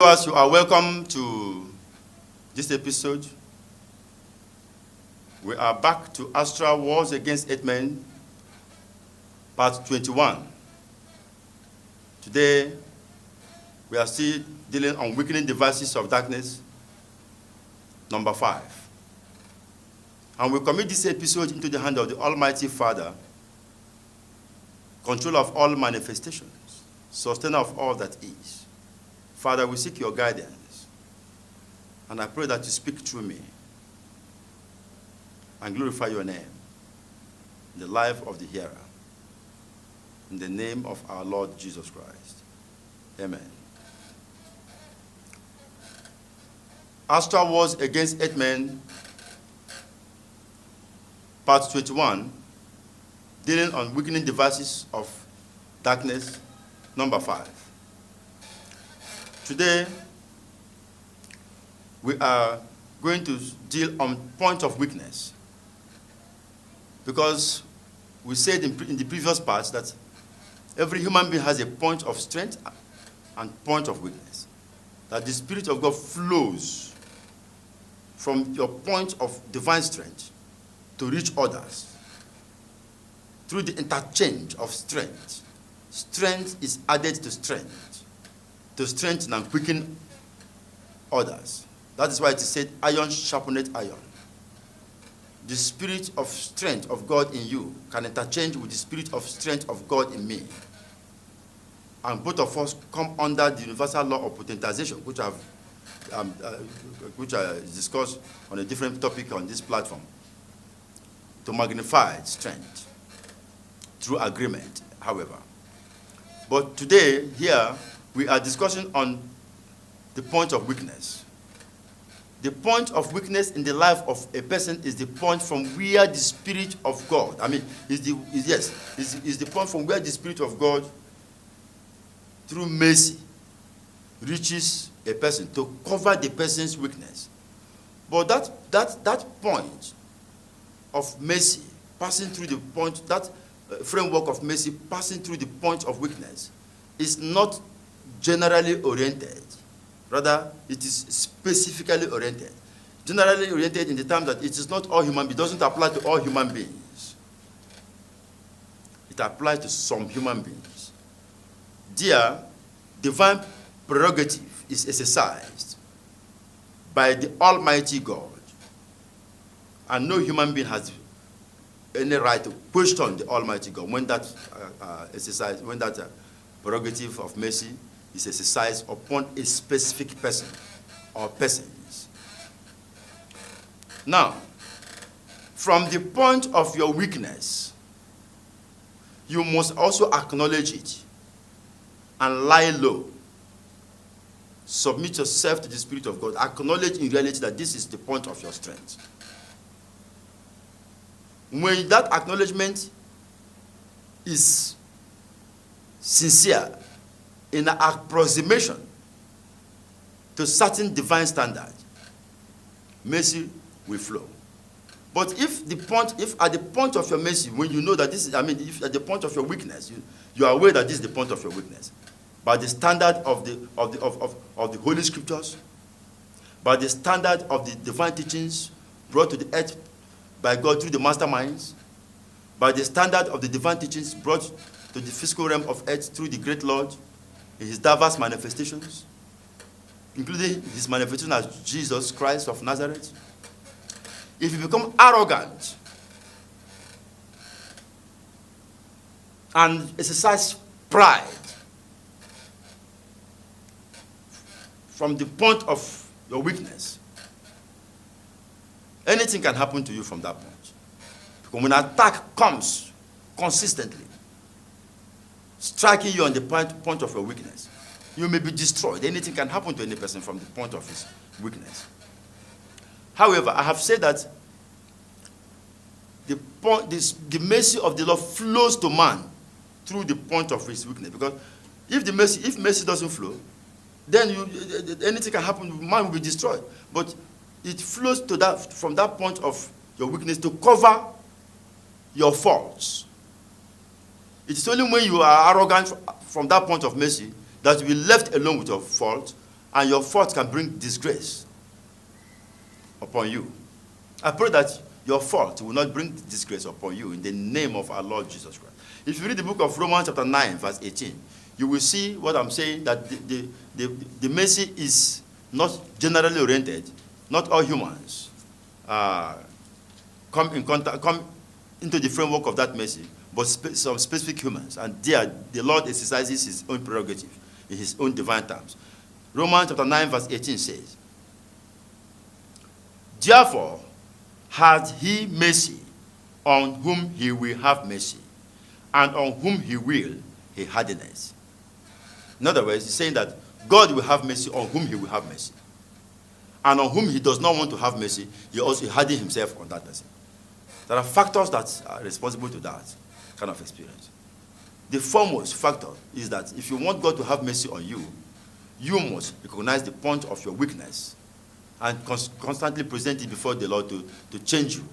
viewers, you are welcome to this episode. We are back to Astral Wars Against EARTHMEN, part 21. Today, we are still dealing on weakening devices of darkness, number 5. And we commit this episode into the hand of the Almighty Father, controller of all manifestations, sustainer of all that is. Father, we seek your guidance, and I pray that you speak through me and glorify your name in the life of the hearer. In the name of our Lord Jesus Christ. Amen. Astral Wars Against EARTHMEN, part 21, dealing on weakening devices of darkness, number 5. Today, we are going to deal on point of weakness, because we said in the previous parts that every human being has a point of strength and point of weakness, that the Spirit of God flows from your point of divine strength to reach others through the interchange of strength. Strength is added to strengthen and quicken others. That is why it is said, iron sharpeneth iron. The spirit of strength of God in you can interchange with the spirit of strength of God in me. And both of us come under the universal law of potentization, which I discussed on a different topic on this platform, to magnify strength through agreement, however. But today, here, we are discussing on the point of weakness. The point of weakness in the life of a person is the point from where the Spirit of God, is the point from where the Spirit of God, through mercy, reaches a person to cover the person's weakness. But that point of mercy, passing through the point, that framework of mercy passing through the point of weakness, is not generally oriented. Rather, it is specifically oriented. Generally oriented in the term that it is not all human beings. It doesn't apply to all human beings. It applies to some human beings. There, divine prerogative is exercised by the Almighty God, and no human being has any right to question the Almighty God when that prerogative of mercy is exercised upon a specific person or persons. Now, from the point of your weakness, you must also acknowledge it and lie low. Submit yourself to the Spirit of God. Acknowledge in reality that this is the point of your strength. When that acknowledgement is sincere in an approximation to certain divine standard, mercy will flow. But if at the point of your mercy, when you know that this is, if at the point of your weakness, you are aware that this is the point of your weakness, by the standard of the Holy Scriptures, by the standard of the divine teachings brought to the earth by God through the masterminds, by the standard of the divine teachings brought to the physical realm of earth through the great Lord in his diverse manifestations, including his manifestation as Jesus Christ of Nazareth. If you become arrogant and exercise pride from the point of your weakness, anything can happen to you from that point. Because when attack comes consistently, striking you on the point of your weakness, you may be destroyed. Anything can happen to any person from the point of his weakness. However, I have said that the mercy of the Lord flows to man through the point of his weakness. Because if mercy doesn't flow, then anything can happen. Man will be destroyed. But it flows to from that point of your weakness to cover your faults. It is only when you are arrogant from that point of mercy that you will be left alone with your fault and your fault can bring disgrace upon you. I pray that your fault will not bring disgrace upon you in the name of our Lord Jesus Christ. If you read the book of Romans chapter 9, verse 18, you will see what I'm saying, that the mercy is not generally oriented. Not all humans come into the framework of that mercy, but some specific humans. And there, the Lord exercises his own prerogative in his own divine terms. Romans chapter 9, verse 18 says, therefore had he mercy on whom he will have mercy, and on whom he will, he hardeneth. In other words, he's saying that God will have mercy on whom he will have mercy. And on whom he does not want to have mercy, he also hardened himself on that person. There are factors that are responsible to that kind of experience. The foremost factor is that if you want God to have mercy on you, you must recognize the point of your weakness and constantly present it before the Lord to change you.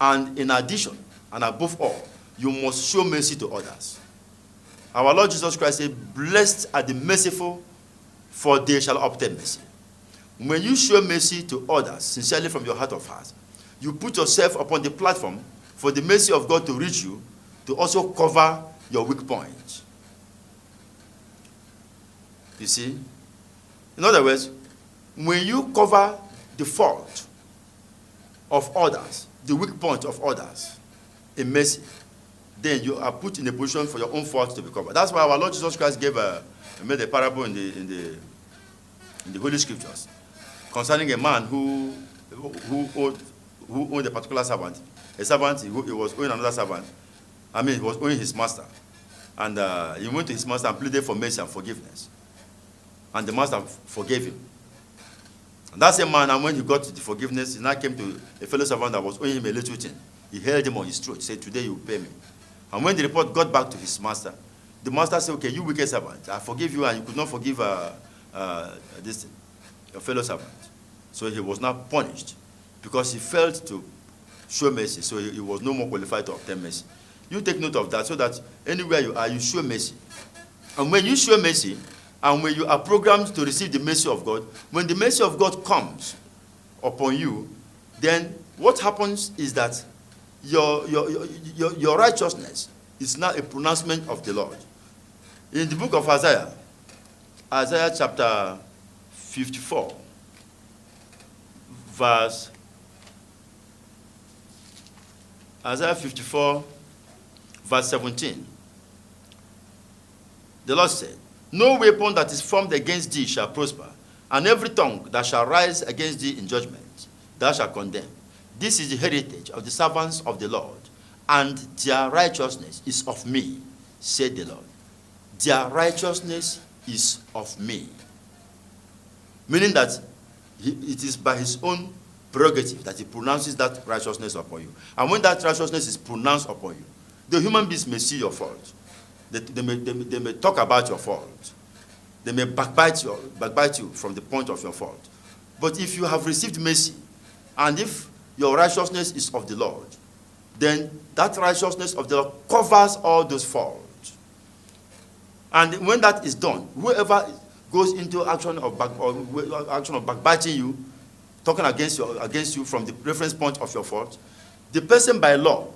And in addition, and above all, you must show mercy to others. Our Lord Jesus Christ said, blessed are the merciful, for they shall obtain mercy. When you show mercy to others, sincerely from your heart of hearts, you put yourself upon the platform for the mercy of God to reach you, to also cover your weak points. You see? In other words, when you cover the fault of others, the weak point of others in mercy, then you are put in a position for your own fault to be covered. That's why our Lord Jesus Christ made a parable in the Holy Scriptures concerning a man who owned a particular servant. A servant, he was owing another servant. He was owing his master. And he went to his master and pleaded for mercy and forgiveness. And the master forgave him. And that same man, and when he got the forgiveness, he now came to a fellow servant that was owing him a little thing. He held him on his throat, said, today you will pay me. And when the report got back to his master, the master said, okay, you wicked servant, I forgive you, and you could not forgive your fellow servant. So he was not punished because he failed to show mercy, so he was no more qualified to obtain mercy. You take note of that so that anywhere you are, you show mercy. And when you show mercy, and when you are programmed to receive the mercy of God, when the mercy of God comes upon you, then what happens is that your righteousness is now a pronouncement of the Lord. In the book of Isaiah, Isaiah chapter 54, Isaiah 54, verse 17. The Lord said, no weapon that is formed against thee shall prosper, and every tongue that shall rise against thee in judgment thou shalt condemn. This is the heritage of the servants of the Lord, and their righteousness is of me, said the Lord. Their righteousness is of me. Meaning that it is by his own prerogative that he pronounces that righteousness upon you. And when that righteousness is pronounced upon you, the human beings may see your fault. They may talk about your fault. They may backbite you from the point of your fault. But if you have received mercy, and if your righteousness is of the Lord, then that righteousness of the Lord covers all those faults. And when that is done, whoever goes into action of backbiting you, talking against you from the reference point of your fault, the person by law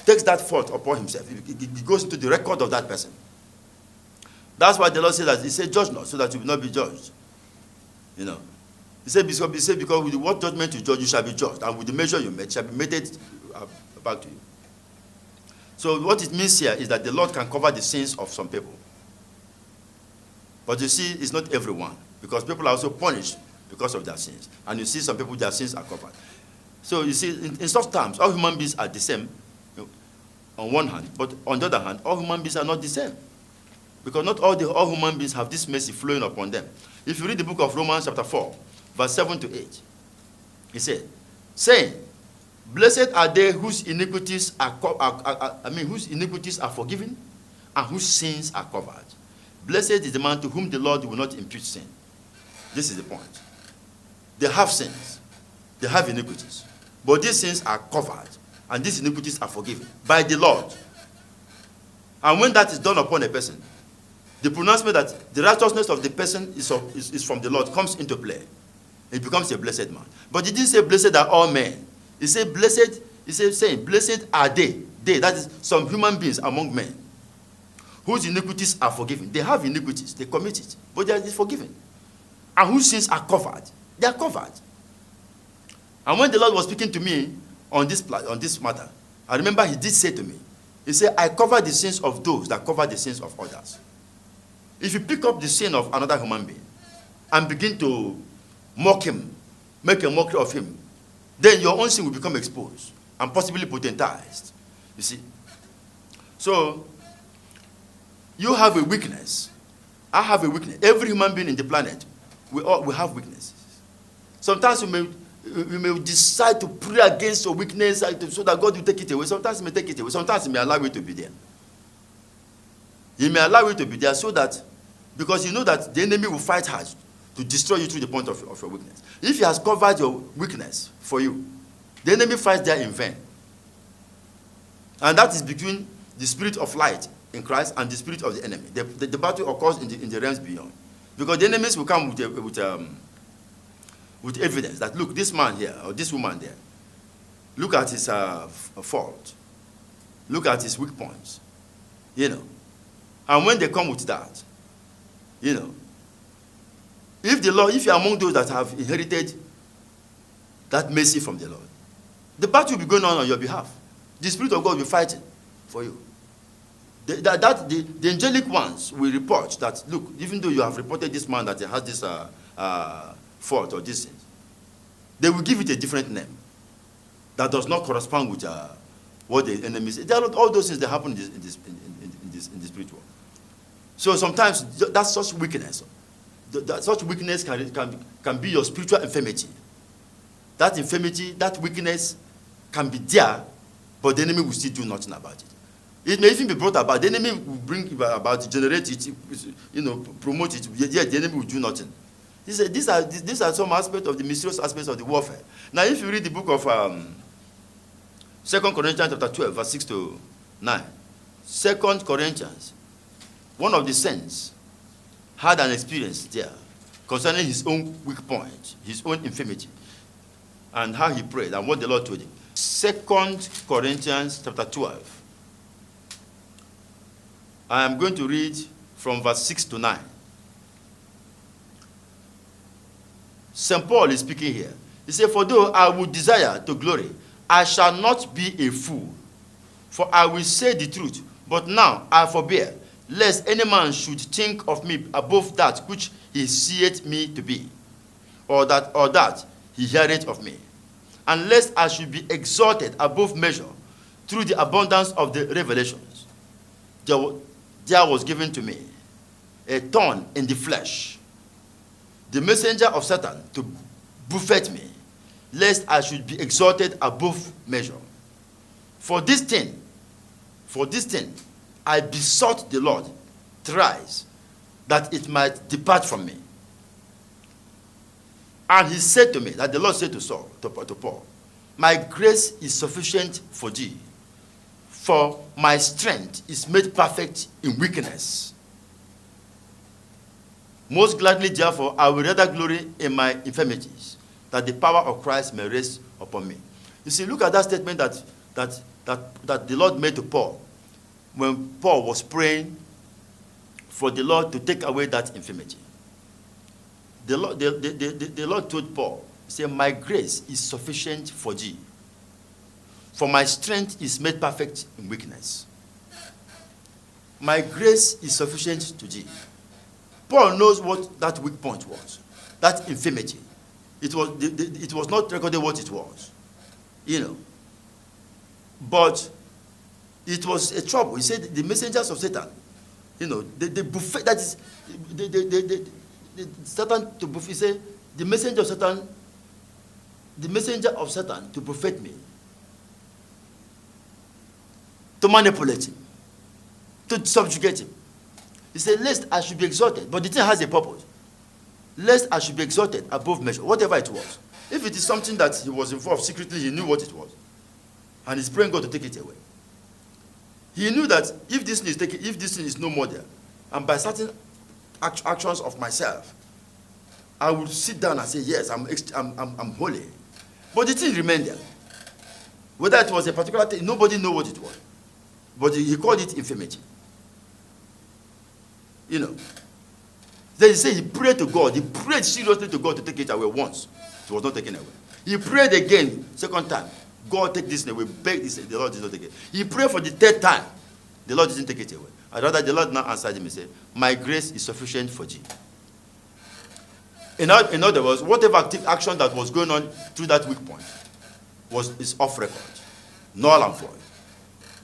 takes that fault upon himself. It goes into the record of that person. That's why the Lord said that. He said, judge not, so that you will not be judged. You know. He said, because with what judgment you judge, you shall be judged. And with the measure you made, shall be meted back to you. So what it means here is that the Lord can cover the sins of some people. But you see, it's not everyone. Because people are also punished because of their sins. And you see some people, their sins are covered. So you see, in such terms, all human beings are the same on one hand. But on the other hand, all human beings are not the same. Because not all human beings have this mercy flowing upon them. If you read the book of Romans chapter 4, verse 7 to 8, he said, saying, blessed are they whose iniquities are forgiven and whose sins are covered. Blessed is the man to whom the Lord will not impute sin. This is the point. They have sins. They have iniquities. But these sins are covered and these iniquities are forgiven by the Lord. And when that is done upon a person, the pronouncement that the righteousness of the person is from the Lord comes into play. He becomes a blessed man. But he didn't say blessed are all men. He said blessed, saying, blessed are they, that is some human beings among men, whose iniquities are forgiven. They have iniquities, they commit it, but they are forgiven. And whose sins are covered. They are covered. And when the Lord was speaking to me on this matter, I remember he did say to me, he said, I cover the sins of those that cover the sins of others. If you pick up the sin of another human being and begin to mock him, make a mockery of him, then your own sin will become exposed and possibly potentized. You see? So, you have a weakness. I have a weakness. Every human being in the planet, we have weaknesses. Sometimes you may decide to pray against your weakness so that God will take it away. Sometimes he may take it away. Sometimes he may allow it to be there. He may allow it to be there so that, because you know that the enemy will fight hard to destroy you through the point of your weakness. If he has covered your weakness for you, the enemy fights there in vain. And that is between the spirit of light in Christ and the spirit of the enemy. The battle occurs in the realms beyond. Because the enemies will come with evidence that, look, this man here, or this woman there, look at his fault. Look at his weak points. You know. And when they come with that, you know, if you are among those that have inherited that mercy from the Lord, the battle will be going on your behalf. The Spirit of God will be fighting for you. The angelic ones will report that, look, even though you have reported this man that he has this fault or this sin, they will give it a different name that does not correspond with what the enemy says. There are all those things that happen in the spiritual. So sometimes that's such weakness. Such weakness can be your spiritual infirmity. That infirmity, that weakness can be there, but the enemy will still do nothing about it. It may even be brought about. The enemy will bring about, generate it, promote it. Yet the enemy will do nothing. These are some aspects of the mysterious aspects of the warfare. Now, if you read the book of 2 Corinthians chapter 12, verse 6 to 9, 2 Corinthians, one of the saints had an experience there concerning his own weak point, his own infirmity, and how he prayed and what the Lord told him. 2 Corinthians chapter 12. I am going to read from verse 6 to 9. St. Paul is speaking here. He said, for though I would desire to glory, I shall not be a fool, for I will say the truth. But now I forbear, lest any man should think of me above that which he seeth me to be, or that he heareth of me. And lest I should be exalted above measure through the abundance of the revelations. There was given to me a thorn in the flesh, the messenger of Satan, to buffet me, lest I should be exalted above measure. For this thing, I besought the Lord thrice, that it might depart from me. And he said to me, that the Lord said to Paul, my grace is sufficient for thee, for my strength is made perfect in weakness. Most gladly, therefore, I will rather glory in my infirmities, that the power of Christ may rest upon me. You see, look at that statement that the Lord made to Paul when Paul was praying for the Lord to take away that infirmity. The Lord told Paul, he said, my grace is sufficient for thee, for my strength is made perfect in weakness. My grace is sufficient to thee. Paul knows what that weak point was, that infirmity. It was not recorded what it was, But it was a trouble. He said the messengers of Satan, the buffet, that is, Satan to buffet. He said the messenger of Satan to buffet me, to manipulate him, to subjugate him. He said, lest I should be exalted. But the thing has a purpose. Lest I should be exalted above measure, whatever it was. If it is something that he was involved secretly, he knew what it was. And he's praying God to take it away. He knew that if this thing is no more there, and by certain actions of myself, I would sit down and say, yes, I'm holy. But the thing remained there. Whether it was a particular thing, nobody knew what it was. But he called it infirmity. You know. Then he said he prayed to God. He prayed seriously to God to take it away once. It was not taken away. He prayed again, second time. God, take this away. Beg this. The Lord did not take it. He prayed for the third time. The Lord didn't take it away. And rather, the Lord now answered him and said, my grace is sufficient for thee. In other words, whatever action that was going on through that weak point is off record, null and void.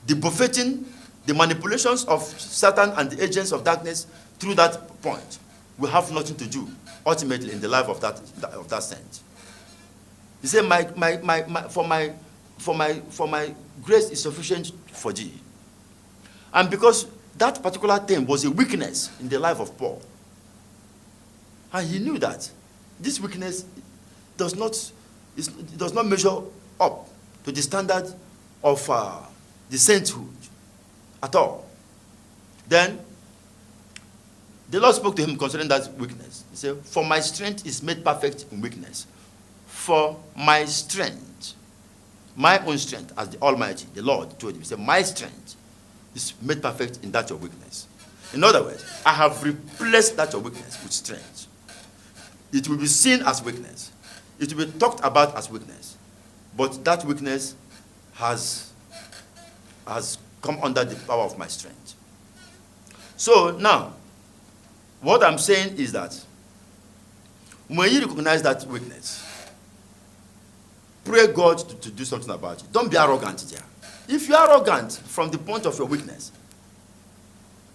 The buffeting, the manipulations of Satan and the agents of darkness through that point will have nothing to do ultimately in the life of that saint. He said, for my grace is sufficient for thee. And because that particular thing was a weakness in the life of Paul, and he knew that this weakness does not measure up to the standard of the sainthood at all. Then the Lord spoke to him concerning that weakness. He said, for my strength is made perfect in weakness. For my strength, my own strength as the Almighty, the Lord told him, he said, my strength is made perfect in that your weakness. In other words, I have replaced that your weakness with strength. It will be seen as weakness. It will be talked about as weakness. But that weakness has come under the power of my strength. So now, what I'm saying is that when you recognize that weakness, pray God to do something about it. Don't be arrogant there. If you're arrogant from the point of your weakness,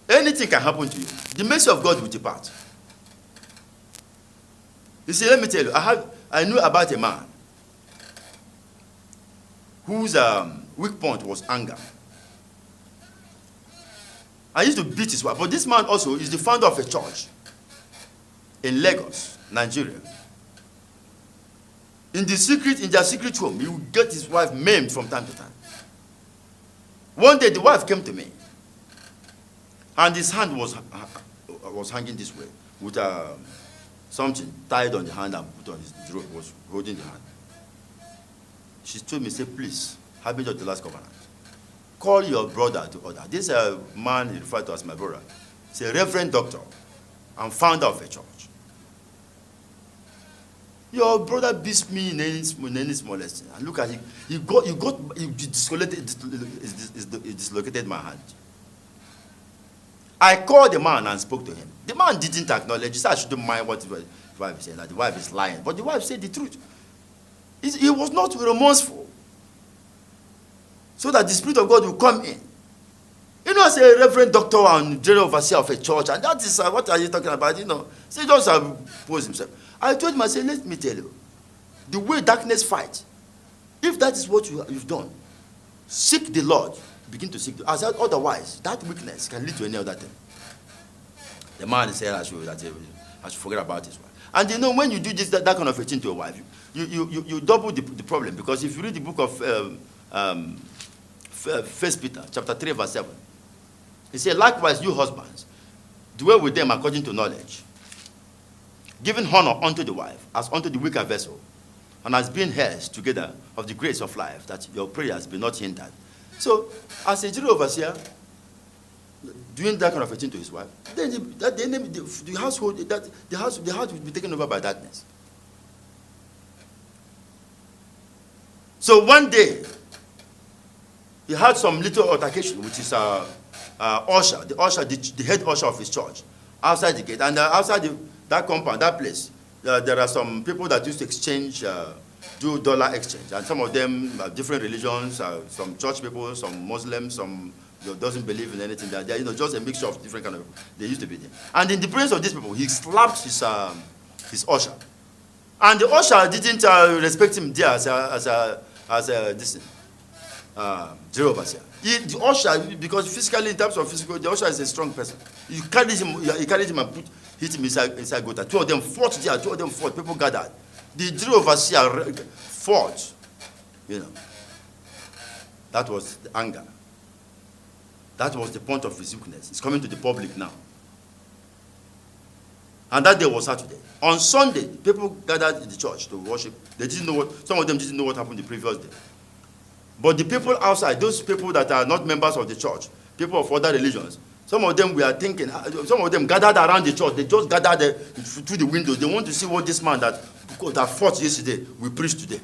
anything can happen to you. The mercy of God will depart. You see, let me tell you, I knew about a man whose weak point was anger. I used to beat his wife, but this man also is the founder of a church in Lagos, Nigeria. In their secret home, he would get his wife maimed from time to time. One day, the wife came to me, and his hand was hanging this way with something tied on the hand and put on his throat, was holding the hand. She told me, say, please, having just the last covenant, call your brother to order. This man he referred to as my brother. He's a reverend doctor and founder of a church. Your brother beats me in any smallest thing. And look at him. He dislocated my hand. I called the man and spoke to him. The man didn't acknowledge. He said I shouldn't mind what the wife is saying, that the wife is lying. But the wife said the truth. He was not remorseful. So that the Spirit of God will come in. You know, as a reverend doctor and general overseer of a church, and that is, what are you talking about? You know, so he just posed himself. I told him, I said, let me tell you, the way darkness fights, if that is what you've done, seek the Lord, begin to seek the Lord. Otherwise, that weakness can lead to any other thing. The man said, I should forget about his wife. And you know, when you do that kind of a thing to a wife, you double the problem, because if you read the book of 1 Peter, chapter 3, verse 7, he said, likewise, you husbands, dwell with them according to knowledge, giving honor unto the wife as unto the weaker vessel, and as being heirs together of the grace of life, that your prayers be not hindered. So, as a general overseer, doing that kind of a thing to his wife, then the house will be taken over by darkness. So one day, he had some little altercation with his usher, the head usher of his church, outside the gate. And outside that compound, that place, there are some people that used to exchange, do dollar exchange. And some of them are different religions, some church people, some Muslims, some doesn't believe in anything. They're just a mixture of different kind of people. They used to be there. And in the presence of these people, he slapped his usher. And the usher didn't respect him there as zero overseer. The usher, because physically, in terms of physical, the usher is a strong person. He carried him and hit him inside gutter. Two of them fought there. People gathered. The zero overseer fought. That was the anger. That was the point of his weakness. It's coming to the public now. And that day was Saturday. On Sunday, people gathered in the church to worship. They didn't know some of them didn't know what happened the previous day. But the people outside, those people that are not members of the church, people of other religions, some of them were thinking, some of them gathered around the church. They just gathered through the windows. They want to see what this man that fought yesterday will preach today.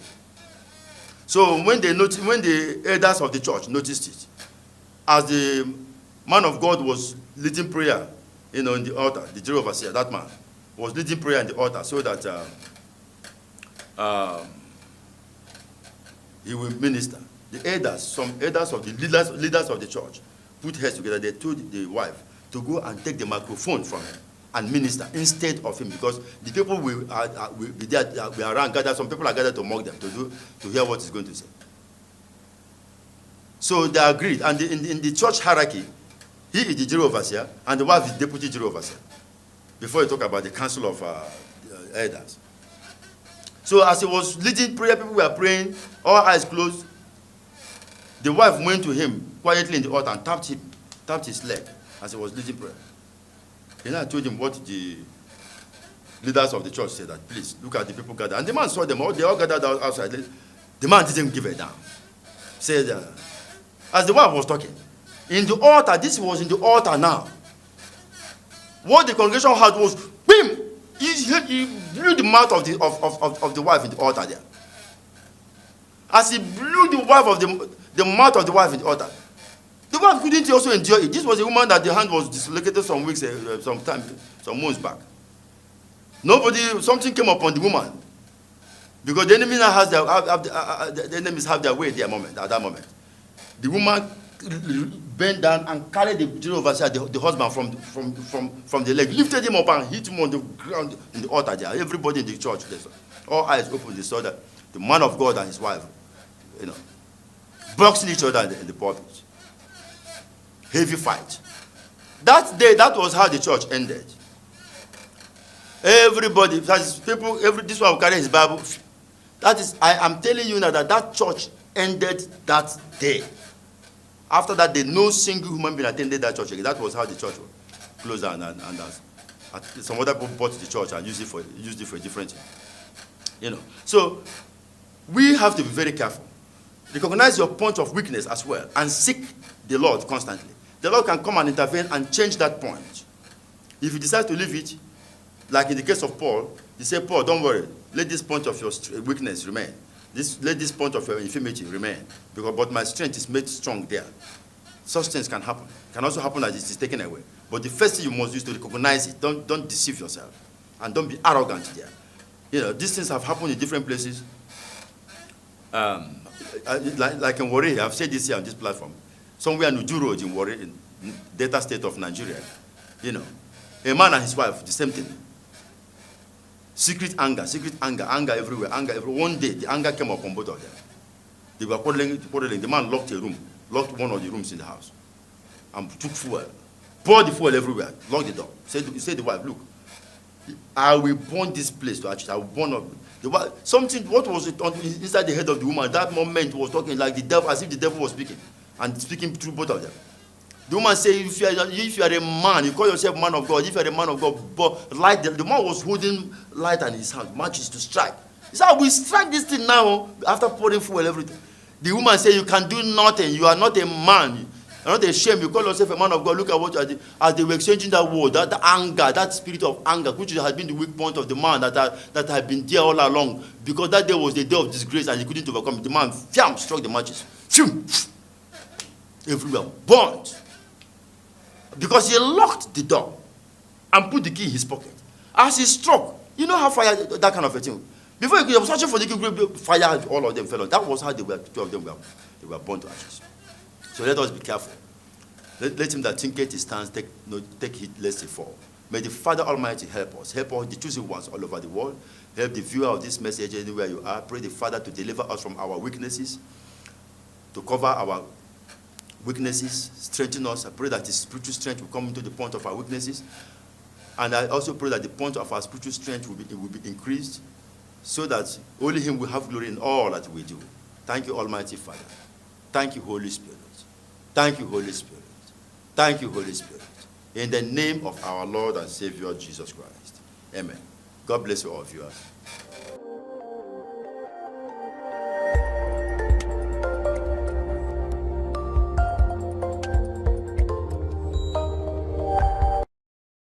So when the elders of the church noticed it, as the man of God was leading prayer, in the altar, the general overseer, that man, was leading prayer in the altar so that he will minister. The elders, some elders of the leaders of the church, put heads together. They told the wife to go and take the microphone from him and minister instead of him, because the people will be there, we are around gathered. Some people are gathered to mock them, to hear what he's going to say. So they agreed, and in the church hierarchy, he is the general overseer, and the wife is deputy general overseer. Before you talk about the council of elders. So as he was leading prayer, people were praying, all eyes closed. The wife went to him quietly in the altar and tapped his leg as he was leading prayer. And I told him what the leaders of the church said, that please look at the people gathered. And the man saw them all, they all gathered outside. The man didn't give a damn. Said, as the wife was talking, in the altar, this was in the altar now. What the congregation had was, bim! He blew the mouth of the wife in the altar there. As he blew the mouth of the wife in the altar, the wife couldn't also endure it. This was a woman that the hand was dislocated some months back. Something came upon the woman, because the enemy now has the enemies have their way at that moment. The woman bent down and carried the general overseer, the husband, from the leg, lifted him up and hit him on the ground in the altar there. Everybody in the church, all eyes open, they saw that the man of God and his wife, boxing each other in the pulpit. Heavy fight. That day, that was how the church ended. Everybody, this one will carry his Bible. That is, I am telling you now that church ended that day. After that day, no single human being attended that church again. That was how the church was closed down, and some other people bought the church and used it for a different thing. So we have to be very careful. Recognize your point of weakness as well, and seek the Lord constantly. The Lord can come and intervene and change that point. If you decide to leave it, like in the case of Paul, he said, Paul, don't worry, let this point of your weakness remain. Let this point of your infirmity remain, but my strength is made strong there. Such things can happen. It can also happen that it is taken away. But the first thing you must do is to recognize it. Don't deceive yourself, and don't be arrogant there. These things have happened in different places. Like in Warri, I've said this here on this platform. Somewhere in Uzorma, in Warri, in Delta State of Nigeria, a man and his wife, the same thing. Secret anger everywhere, One day, the anger came upon both of them. They were quarreling. The man locked one of the rooms in the house, and took fuel, poured the fuel everywhere, locked the door. Said to the wife, look, I will burn this place to ashes. I will burn up. What was it inside the head of the woman? That moment was talking like the devil, as if the devil was speaking, and speaking through both of them. The woman said, if you are a man, you call yourself man of God, if you are a man of God, but light, the man was holding light in his hand, matches to strike. He said, we strike this thing now, after pouring fuel, everything. The woman said, you can do nothing, you are not a man, you are not ashamed, you call yourself a man of God. Look at what you are doing. As they were exchanging that word, that anger, that spirit of anger, which had been the weak point of the man that had been there all along, because that day was the day of disgrace and he couldn't overcome it. The man, struck the matches. Everywhere, burnt. Because he locked the door and put the key in his pocket. As he struck, you know how fire, that kind of a thing. Before he was searching for the key, fire, all of them fell on. That was how two of them were burnt to ashes. So let us be careful. Let him that thinketh he stands take heed lest he fall. May the Father Almighty help us, the chosen ones all over the world. Help the viewer of this message anywhere you are. Pray the Father to deliver us from our weaknesses, to cover our weaknesses, strengthen us. I pray that his spiritual strength will come into the point of our weaknesses. And I also pray that the point of our spiritual strength will be increased, so that only him will have glory in all that we do. Thank you, Almighty Father. Thank you, Holy Spirit. Thank you, Holy Spirit. Thank you, Holy Spirit. In the name of our Lord and Savior, Jesus Christ. Amen. God bless you all viewers.